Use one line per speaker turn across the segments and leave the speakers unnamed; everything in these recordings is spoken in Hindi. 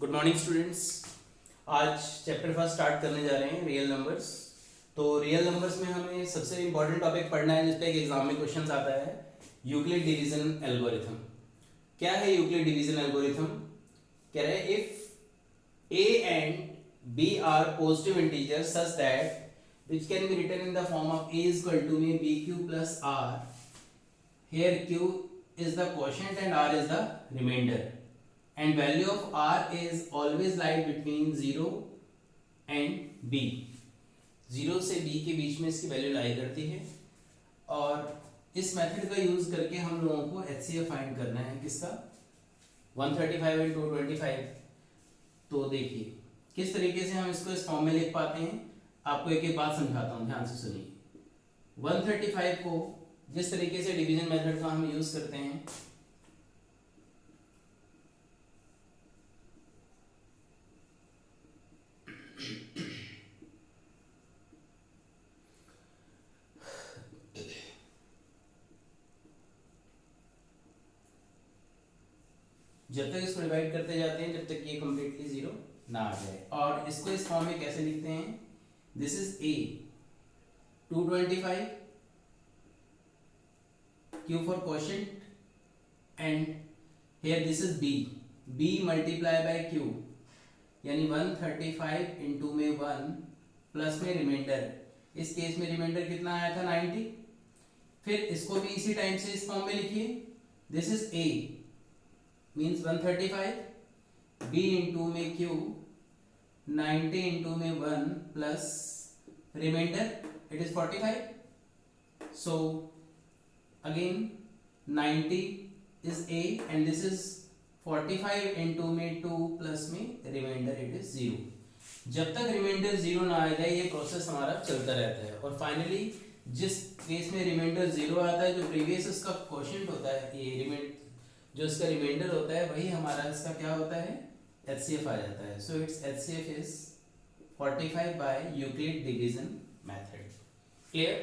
Good morning students. आज चैप्टर फर्स्ट स्टार्ट करने जा रहे हैं रियल नंबर्स। तो रियल नंबर्स में हमें सबसे इम्पोर्टेंट टॉपिक पढ़ना है जिस पे एक एग्जाम में क्वेश्चन आता है, यूक्लिड डिवीजन एल्गोरिथम। क्या है यूक्लिड डिवीजन एल्गोरिथम? कह रहे हैं if a and b are positive integers such that which can be written in the form of a is equal to में bq plus r, here q is the quotient and r is the remainder, and value of r is always lie between 0 and b। 0 से b के बीच में इसकी वैल्यू लाई करती है और इस मेथड का यूज करके हम लोगों को HCF फाइंड करना है किसका, 135 and 225। तो देखिए किस तरीके से हम इसको इस फॉर्म में लिख पाते हैं। आपको एक एक बात समझाता हूँ, ध्यान से सुनिए। 135 को जिस तरीके से डिवीजन मेथड का हम यूज करते हैं, जब तक इसको डिवाइड करते जाते हैं जब तक ये कंप्लीटली जीरो ना आ जाए। और इसको इस फॉर्म में कैसे लिखते हैं, this is a 225 q for quotient and here this is b multiply by q, यानी 135 इंटू में 1 प्लस में रिमाइंडर। इस केस में रिमाइंडर कितना आया था, 90। फिर इसको भी इसी टाइम से इस फॉर्म में लिखिए, this is a means 135, b into में q 90 इंटू में 1 plus remainder it is 45। So again 90 is a and this is 45 into में 2 प्लस में रिमाइंडर इट इज 0। जब तक रिमाइंडर 0 ना आ जाए ये प्रोसेस हमारा चलता रहता है और फाइनली जिस केस में रिमाइंडर 0 आता है, जो प्रीवियस इसका क्वोशिएंट होता है, ये जो इसका रिमाइंडर होता है वही हमारा इसका क्या होता है, HCF आ जाता है। So it's HCF is 45 by Euclid division method. Clear?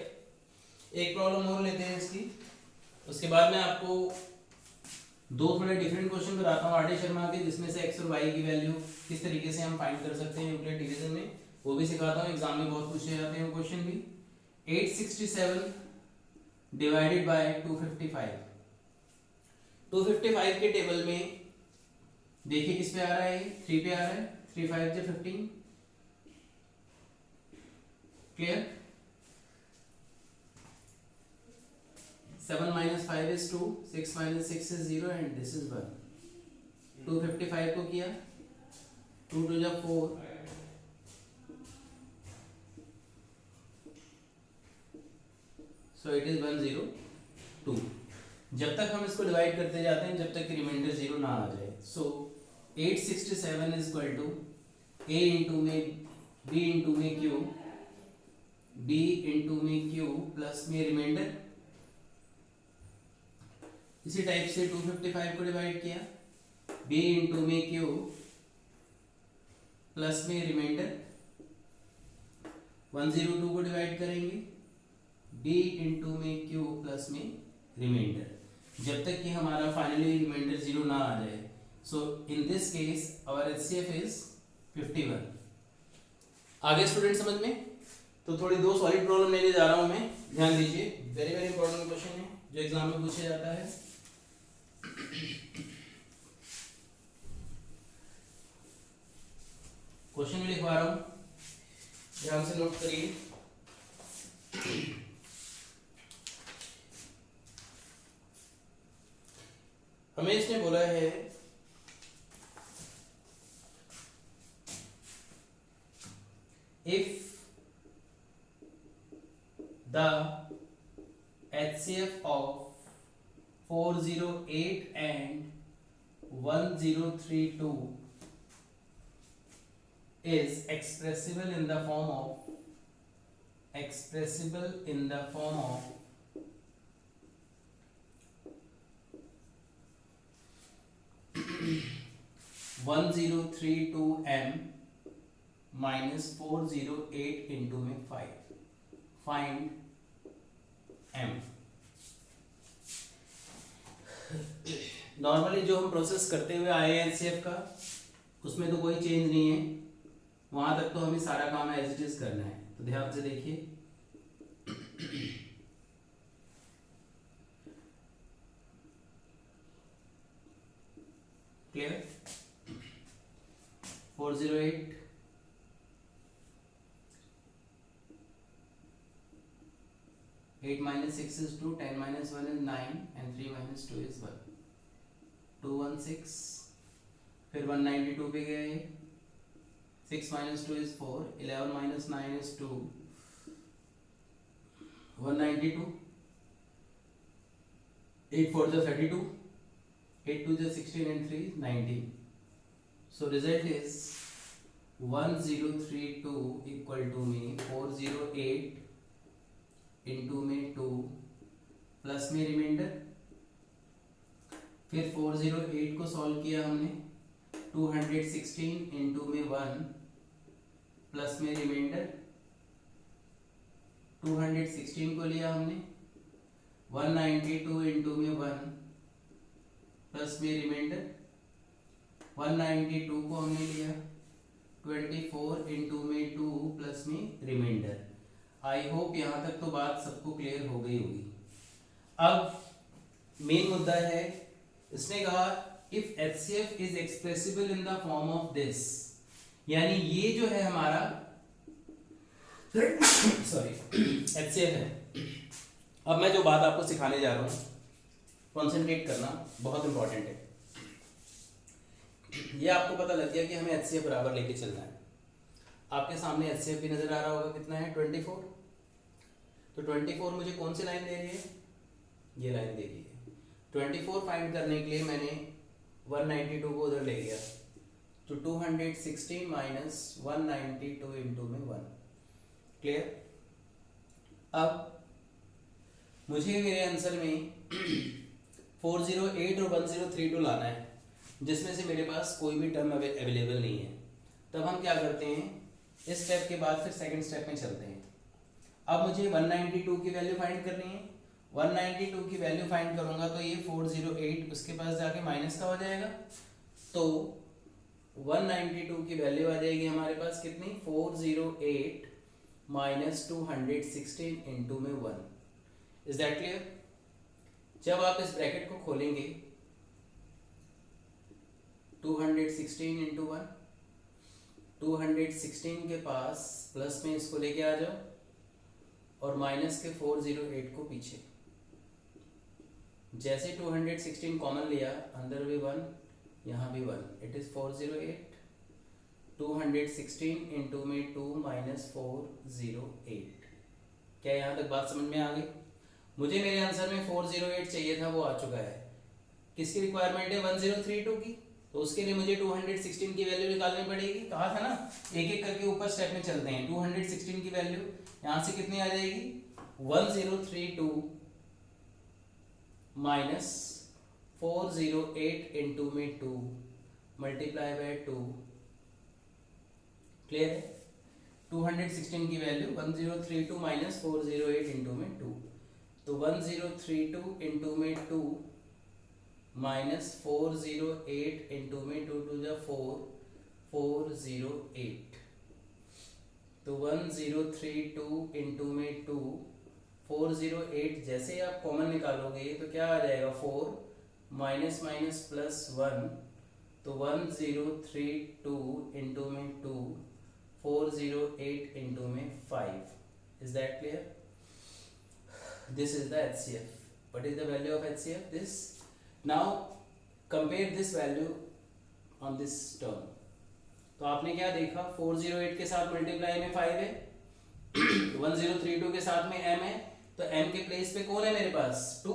एक प्रॉब्लम और लेते हैं इसकी, उसके बाद मैं आपको दो थोड़े डिफरेंट क्वेश्चन कराता हूँ आर डी शर्मा के, जिसमें से x और y की वैल्यू किस तरीके से हम फाइंड कर सकते हैं यूक्लिड डिवीजन में, वो भी सिखाता हूँ। एग्जाम में बहुत पूछे जाते हैं वो क्वेश्चन भी। 867 डिवाइडेड बाय 255। 255 के टेबल में देखिए किस पे आ रहा है, 3 पे आ रहा है, 3 5 से 15। Clear? 7 minus 5 is 2, 6 minus 6 is 0 and this is 1। 255 को किया, 2 2 जा 4, so it is 102। जब तक हम इसको डिवाइड करते जाते हैं जब तक कि रिमाइंडर 0 ना आ जाए। So 867 is equal to a into में b इंटू में q, b इंटू में q प्लस में रिमाइंडर। इसी टाइप से 255 को डिवाइड किया, b इंटू में q प्लस में रिमाइंडर। 102 को डिवाइड करेंगे, b इंटू में q प्लस में रिमाइंडर, जब तक कि हमारा फाइनली रिमाइंडर 0 ना आ जाए। So in this case our HCF is 51। आगे स्टूडेंट समझ में? तो थोड़ी दो सॉलिड प्रॉब्लम लेने जा रहा हूं मैं, ध्यान दीजिए। वेरी वेरी इंपॉर्टेंट क्वेश्चन है जो एग्जाम में पूछा जाता है। क्वेश्चन में लिखवा रहा हूं, ध्यान से नोट करिए। हमें इसने बोला है if the HCF of 408 and 1032 is expressible in the form of 1032m minus 408 into में 5, find m। नॉर्मली जो हम प्रोसेस करते हुए आए हैं HCF का, उसमें तो कोई चेंज नहीं है, वहां तक तो हमें सारा काम एज इट इज करना है। तो ध्यान से देखिए, clear. 408 8 minus 6 is 2, 10 minus 1 is 9 and 3 minus 2 is 1, 216। फिर 192 पे गए, 6 minus 2 is 4, 11 minus 9 is 2, 192, 8 4 is 32, 8 2 is 16 and 3 is 19। So result is 1032 equal to में 408 इंटू में 2 प्लस में रिमाइंडर। फिर 408 को सॉल्व किया हमने, 216 इंटू में 1 प्लस में रिमाइंडर। 216 को लिया हमने, 192 इंटू में 1 प्लस में रिमाइंडर। 192 को हमने लिया 24 इंटू में 2 प्लस में रिमाइंडर। आई होप यहाँ तक तो बात सबको क्लियर हो गई होगी। अब मेन मुद्दा है, इसने कहा if HCF is expressible in the form of this, यानी ये जो है हमारा सॉरी HCF है। अब मैं जो बात आपको सिखाने जा रहा हूँ, कॉन्सेंट्रेट करना बहुत इंपॉर्टेंट है। ये आपको पता लग गया कि हमें HCF बराबर लेके चलना है। आपके सामने HCF भी नजर आ रहा होगा, कितना है 24। तो 24 मुझे कौन सी लाइन दे रही है, ये लाइन दे रही है। 24 फाइंड करने के लिए मैंने 192 को उधर ले गया, तो 216 माइनस 192 इंटू में 1, क्लियर। अब मुझे मेरे आंसर में 408 और 1032 लाना है, जिसमें से मेरे पास कोई भी टर्म अवेलेबल नहीं है। तब हम क्या करते हैं, इस स्टेप के बाद फिर सेकंड स्टेप में चलते हैं। अब मुझे 192 की वैल्यू फाइंड करनी है। 192 की वैल्यू फाइंड करूंगा तो ये 408 उसके पास जाके माइनस का हो जाएगा, तो 192 की वैल्यू आ जाएगी हमारे पास कितनी, 408 माइनस 216 इंटू में 1। Is that clear. जब आप इस ब्रैकेट को खोलेंगे, 216 इंटू 1, 216 के पास प्लस में इसको लेके आ जाओ और माइनस के 408 को पीछे। जैसे 216 कॉमन लिया, अंदर भी 1, यहाँ भी 1, इट इज 408। 216 इंटू में 2 माइनस 408। क्या यहाँ तक बात समझ में आ गई? मुझे मेरे आंसर में 408 चाहिए था, वो आ चुका है। किसकी रिक्वायरमेंट है, 1032 की। तो उसके लिए मुझे 216 की वैल्यू निकालनी पड़ेगी। कहा था ना, एक एक करके ऊपर स्टेप में चलते हैं। 216 की वैल्यू यहां से कितनी आ जाएगी, 1032 माइनस 408 इंटू में 2 मल्टीप्लाई बाय 2, क्लियर है। 216 की वैल्यू 1032 माइनस 408 इंटू में 2, तो 1032 इंटू में 2 माइनस 408 इंटू में 2 टू जा 4, 408। तो 1032 इंटू में 2, 408। जैसे ही आप कॉमन निकालोगे तो क्या आ जाएगा, 4 माइनस माइनस प्लस 1, तो 1032 इंटू में 2, 408 इंटू में 5। Is that clear? This is the HCF. What is the value of HCF? This. Now compare this value on this term. तो आपने क्या देखा, 408 के साथ मल्टीप्लाई में 5 है, 1032 के साथ में m है, तो m के प्लेस पे कौन है मेरे पास, 2।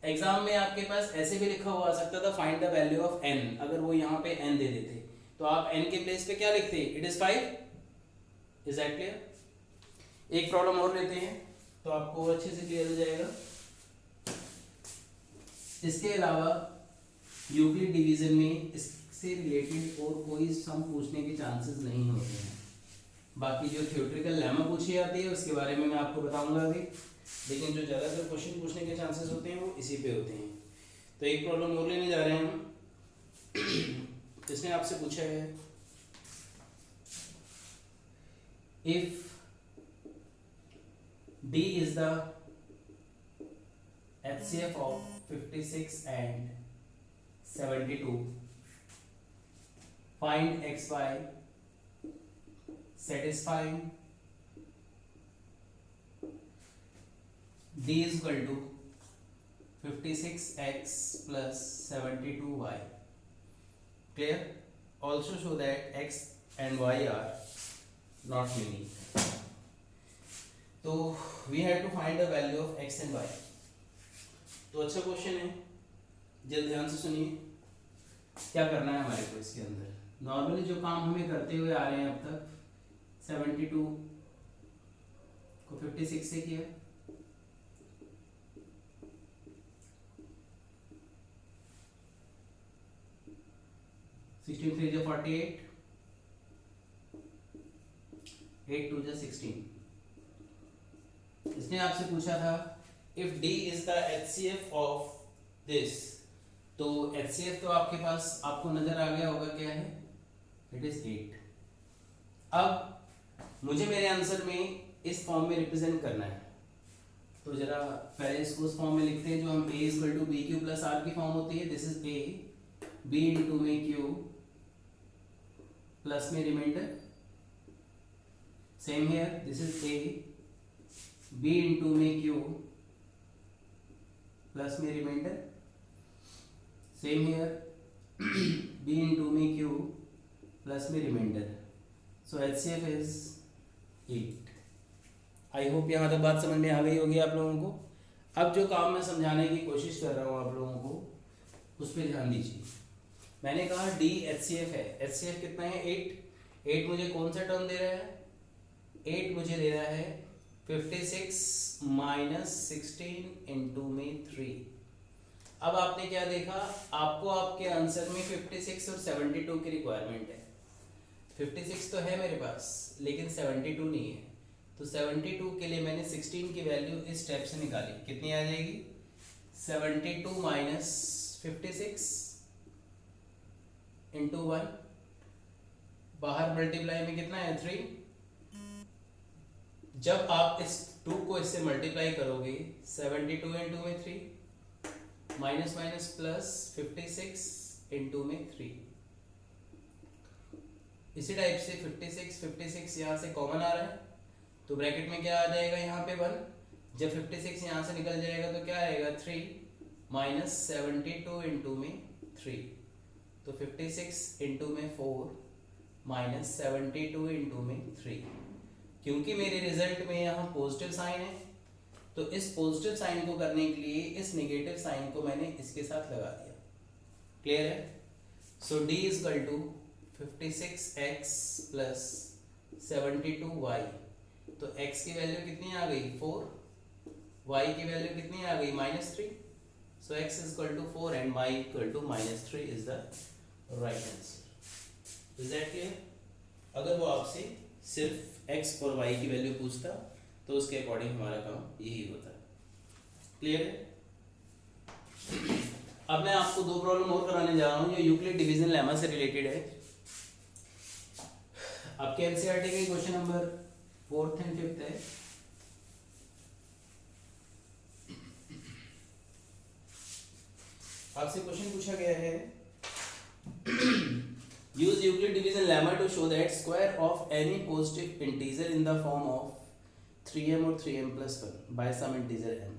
एग्जाम में आपके पास ऐसे भी लिखा हुआ आ सकता था, find the value of n। अगर वो यहाँ पे n दे देते तो आप n के प्लेस पे क्या लिखते, it is 5। Is that clear? एक प्रॉब्लम और लेते हैं तो आपको अच्छे से क्लियर हो जाएगा। इसके अलावा यूक्लिड डिवीजन में इससे रिलेटेड और कोई सम पूछने के चांसेस नहीं होते हैं। बाकी जो थ्योरेटिकल लेमा पूछी जाती है उसके बारे में मैं आपको बताऊंगा अभी, लेकिन जो ज़्यादातर क्वेश्चन पूछने के चांसेस होते हैं वो इसी पे होते हैं। तो एक प्रॉब्लम और लेने जा रहे हैं हम। इसने आपसे पूछा है if D is the HCF of 56 and 72, find XY satisfying D is equal to 56x plus 72y. Clear? Also show that x and y are not unique. तो we have to find the value of X and Y. तो अच्छा क्वेश्चन है, जल्द ध्यान से सुनिए. क्या करना है हमारे को इसके अंदर. नॉर्मली जो काम हमें करते हुए आ रहे हैं अब तक, 72 को 56 से किया, सिक्सटीन 3 जो 48, 8 2 जो 16. इसने आपसे पूछा था if D is the HCF of this. तो HCF तो आपके पास आपको नजर आ गया होगा क्या है, इट इज 8. अब मुझे मेरे आंसर में इस फॉर्म में रिप्रेजेंट करना है. तो जरा पहले इसको उस फॉर्म में लिखते हैं जो हम A equal to B Q plus R की फॉर्म होती है. This is A, B into में Q प्लस में remainder. Same here, this is A, B into में Q प्लस में remainder. Same here, B into में Q प्लस में remainder. So HCF is 8. I hope यहाँ तक बात समझ में आ गई होगी आप लोगों को. अब जो काम मैं समझाने की कोशिश कर रहा हूँ आप लोगों को, उस पर ध्यान दीजिए. मैंने कहा D HCF है. HCF कितना है, 8. 8 मुझे कौन सा टर्म दे रहा है, 8 मुझे दे रहा है 56 माइनस 16 इंटू में 3. अब आपने क्या देखा, आपको आपके आंसर में 56 और 72 की रिक्वायरमेंट है. 56 तो है मेरे पास लेकिन 72 नहीं है. तो 72 के लिए मैंने 16 की वैल्यू इस स्टेप से निकाली. कितनी आ जाएगी, 72 माइनस 56 इंटू 1. बाहर मल्टीप्लाई में कितना है, 3. जब आप इस 2 को इससे मल्टीप्लाई करोगे, 72 इंटू में 3 माइनस माइनस प्लस 56 इंटू में 3. इसी टाइप से 56 यहाँ से कॉमन आ रहा है तो ब्रैकेट में क्या आ जाएगा, यहाँ पे 1. जब 56 यहाँ से निकल जाएगा तो क्या आएगा, 3 माइनस 72 इंटू में 3. तो 56 इंटू में 4 माइनस 72 इंटू में 3. क्योंकि मेरे रिजल्ट में यहाँ पॉजिटिव साइन है तो इस पॉजिटिव साइन को करने के लिए इस नेगेटिव साइन को मैंने इसके साथ लगा दिया. क्लियर है. So D is equal to 56x plus 72y. तो x की वैल्यू कितनी आ गई, 4. y की वैल्यू कितनी आ गई, -3. So x is equal to 4 and y equal to -3 is the right answer. Is that clear. अगर वो आपसे सिर्फ x और y की वैल्यू पूछता तो उसके अकॉर्डिंग हमारा काम यही होता है. क्लियर है. अब मैं आपको 2 प्रॉब्लम और कराने जा रहा हूँ जो यूक्लिड डिवीजन लेमा से रिलेटेड है. आपके एनसीईआरटी के question number 4th and 5th है. आपसे क्वेश्चन पूछा गया है, use Euclid division lemma to show that square of any positive integer in the form of 3m or 3m plus 1 by some integer m.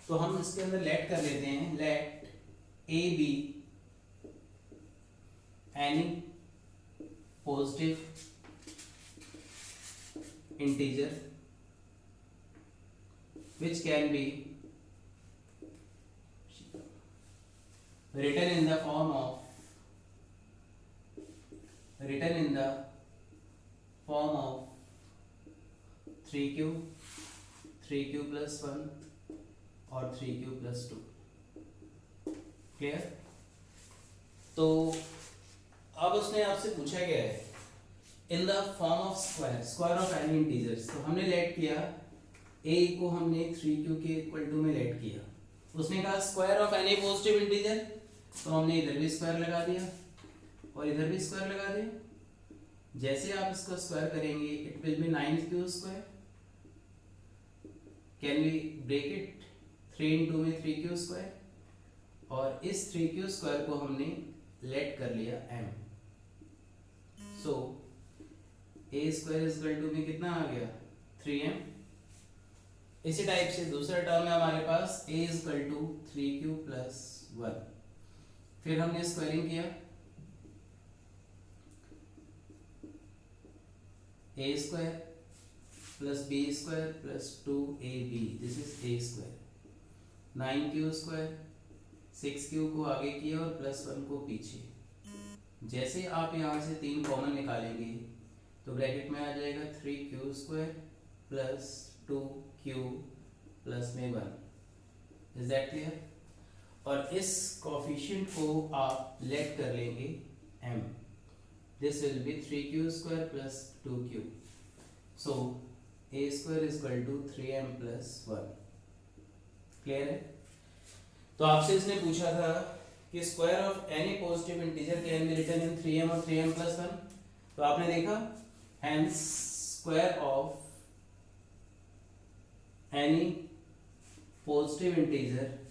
तो हम इसके अंदर लेट कर लेते हैं, let a be any positive integer which can be written in the form of 3q, 3q plus 1 और 3q plus 2. क्लियर. तो अब उसने आपसे पूछा गया है इन the form of square of any integers. तो हमने लेट किया a को, हमने 3q के इक्वल टू में लेट किया. उसने कहा square of any positive integer, तो हमने इधर भी स्क्वायर लगा दिया. और इधर भी स्क्वायर लगा दें। जैसे आप इसको स्क्वायर करेंगे it will be 9q square. Can we break it? 3 into में 3q स्क्वायर, और इस 3q स्क्वायर को हमने लेट कर लिया m। So a square is equal to में कितना आ गया? 3m। इसी टाइप से दूसरा टर्म है हमारे पास a is equal to 3q plus 1। फिर हमने स्क्वायरिंग किया, a square plus b square plus 2ab, this is a square. 9q square, 6q को आगे किया और प्लस 1 को पीछे। जैसे आप यहाँ से 3 कॉमन निकालेंगे तो ब्रैकेट में आ जाएगा 3q square plus 2q plus में 1। Is that clear? और इस कोफिशिएंट को आप लेट कर लेंगे m। This will be 3q square plus 2q। So a square is equal to 3m plus 1। Clear है? तो आपसे इसने पूछा था कि square of any positive integer can be written in 3m और 3m प्लस 1। तो आपने देखा, hence square of any positive integer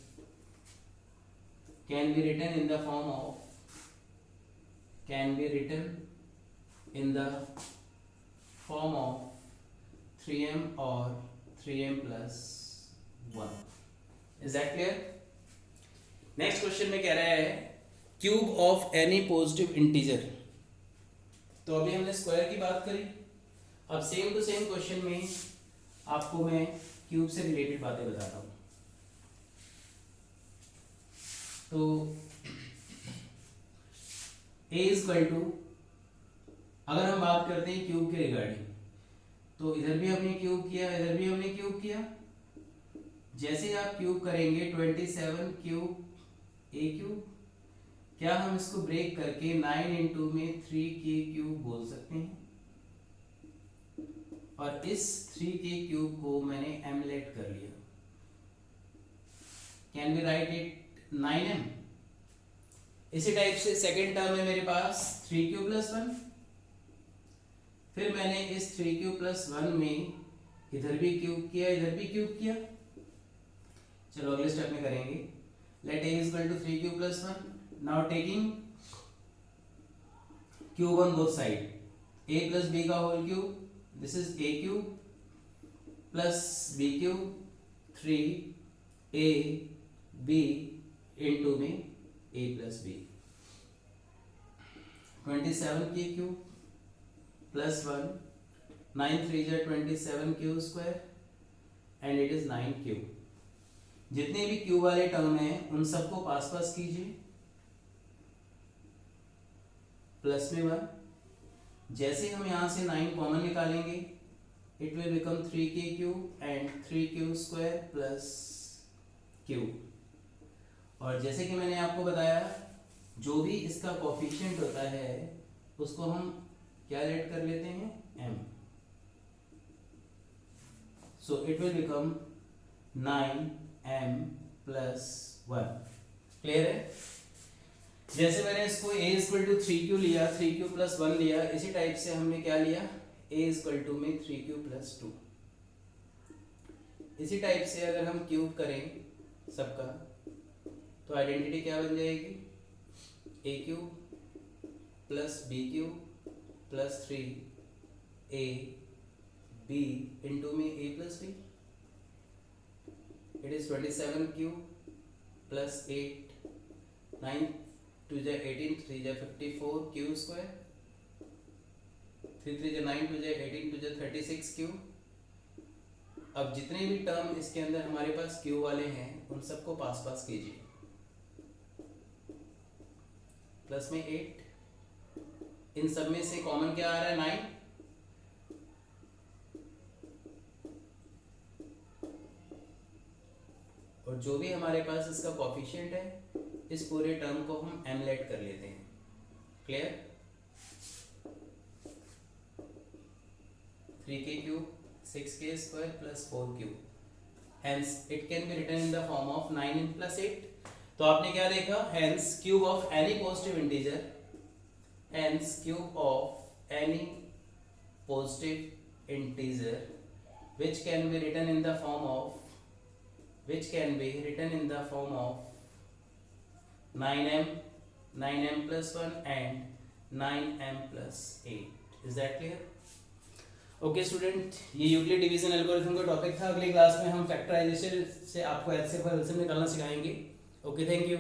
can be written in the form of 3m or 3m plus 1। Is that clear? Next question में कह रहा है cube of any positive integer. तो अभी हमने स्क्वायर की बात करी, अब सेम टू सेम क्वेश्चन में आपको मैं क्यूब से रिलेटेड बातें बताता हूँ। तो a इज इक्वल टू, अगर हम बात करते हैं क्यूब के रिगार्डिंग, तो इधर भी हमने क्यूब किया, इधर भी हमने क्यूब किया। जैसे आप क्यूब करेंगे 27 क्यूब a क्यूब, क्या हम इसको ब्रेक करके 9 इंटू में 3k क्यूब बोल सकते हैं? और इस 3k क्यूब को मैंने m लेट कर लिया। Can be right it 9m। इसी टाइप से सेकेंड टर्म है मेरे पास 3q प्लस 1। फिर मैंने इस 3q प्लस 1 में इधर भी क्यूब किया, इधर भी क्यूब किया। चलो अगले स्टेप में करेंगे। Let a is equal to 3q plus 1। Now taking cube on both side, a plus b का whole cube, this is a cube plus b cube 3ab into में a प्लस बी। 27 के क्यूब प्लस 1, 9 3 जा 27 q square and it is 9 cube. जितने भी क्यूब वाले टर्म हैं उन सबको पास पास कीजिए, प्लस में 1। जैसे हम यहां से 9 कॉमन निकालेंगे it will become 3k cube and 3q square plus cube. और जैसे कि मैंने आपको बताया, जो भी इसका कोफिशिएंट होता है उसको हम क्या लेट कर लेते हैं? m। So it will become 9m plus 1। Clear है? जैसे मैंने इसको a इक्वल टू 3q लिया, 3q प्लस 1 लिया, इसी टाइप से हमने क्या लिया? a इक्वल टू में 3q प्लस 2। इसी टाइप से अगर हम क्यूब करें सबका तो आइडेंटिटी क्या बन जाएगी? a cube plus b cube plus 3a b into में a plus b। It is 27 cube plus 8, 9 2 जा 18, 3 जा 54 क्यू स्क्वायर, 3 3 जा 9, 2 जा 18, 2 जा 36 क्यूब। अब जितने भी टर्म इसके अंदर हमारे पास क्यू वाले हैं उन सबको पास पास कीजिए। प्लस में 8, इन सब में से कॉमन क्या आ रहा है? 9। और जो भी हमारे पास इसका कोफिशिएंट है इस पूरे टर्म को हम m लेट कर लेते हैं। Clear? 3k cube 6k square plus 4q, hence it can be written in the form of 9 plus 8। तो आपने क्या देखा? Hence cube of any positive integer nth cube of any positive integer which can be written in the form of 9m plus 1 and 9m plus 8. Is that clear? Okay student, ये यूक्लिड डिवीजन एल्गोरिथम का टॉपिक था। अगली क्लास में हम फैक्टराइजेशन से आपको HCF का एलसीएम निकालना सिखाएंगे। Okay, thank you.